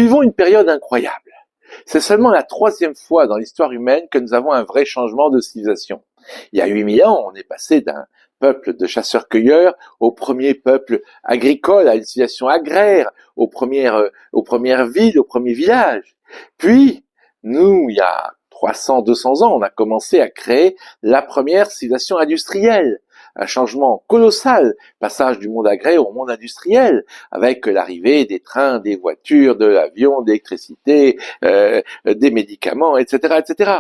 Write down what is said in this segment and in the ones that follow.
vivons une période incroyable. C'est seulement la 3e fois dans l'histoire humaine que nous avons un vrai changement de civilisation. Il y a 8000 ans, on est passé d'un peuple de chasseurs-cueilleurs au premier peuple agricole, à une civilisation agraire, aux premières villes, aux premiers villages. Puis, nous, il y a 300, 200 ans, on a commencé à créer la première civilisation industrielle. Un changement colossal, passage du monde agraire au monde industriel, avec l'arrivée des trains, des voitures, de l'avion, de l'électricité, des médicaments, etc., etc.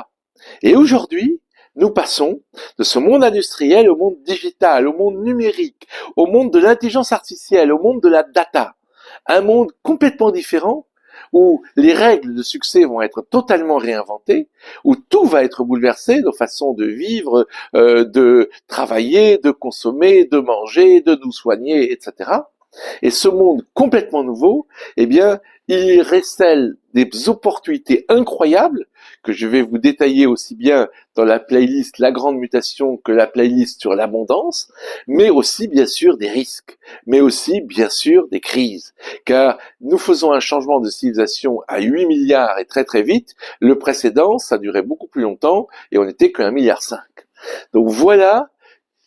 Et aujourd'hui, nous passons de ce monde industriel au monde digital, au monde numérique, au monde de l'intelligence artificielle, au monde de la data. Un monde complètement différent où les règles de succès vont être totalement réinventées, où tout va être bouleversé, nos façons de vivre, de travailler, de consommer, de manger, de nous soigner, etc. Et ce monde complètement nouveau, eh bien, il récèle des opportunités incroyables que je vais vous détailler aussi bien dans la playlist La Grande Mutation que la playlist sur l'abondance, mais aussi bien sûr des risques, mais aussi bien sûr des crises. Car nous faisons un changement de civilisation à 8 milliards et très très vite. Le précédent, ça durait beaucoup plus longtemps et on n'était qu'à 1,5 milliard. Donc voilà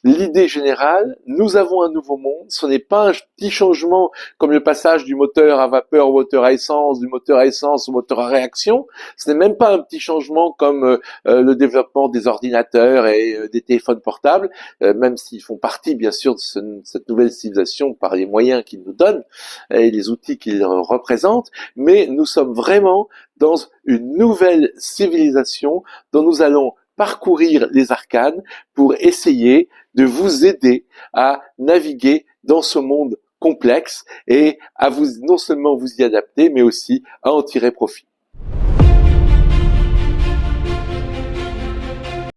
l'idée générale, nous avons un nouveau monde, ce n'est pas un petit changement comme le passage du moteur à vapeur au moteur à essence, du moteur à essence au moteur à réaction, ce n'est même pas un petit changement comme le développement des ordinateurs et des téléphones portables, même s'ils font partie bien sûr de cette nouvelle civilisation par les moyens qu'ils nous donnent et les outils qu'ils représentent, mais nous sommes vraiment dans une nouvelle civilisation dont nous allons parcourir les arcanes pour essayer de vous aider à naviguer dans ce monde complexe et à vous non seulement vous y adapter, mais aussi à en tirer profit.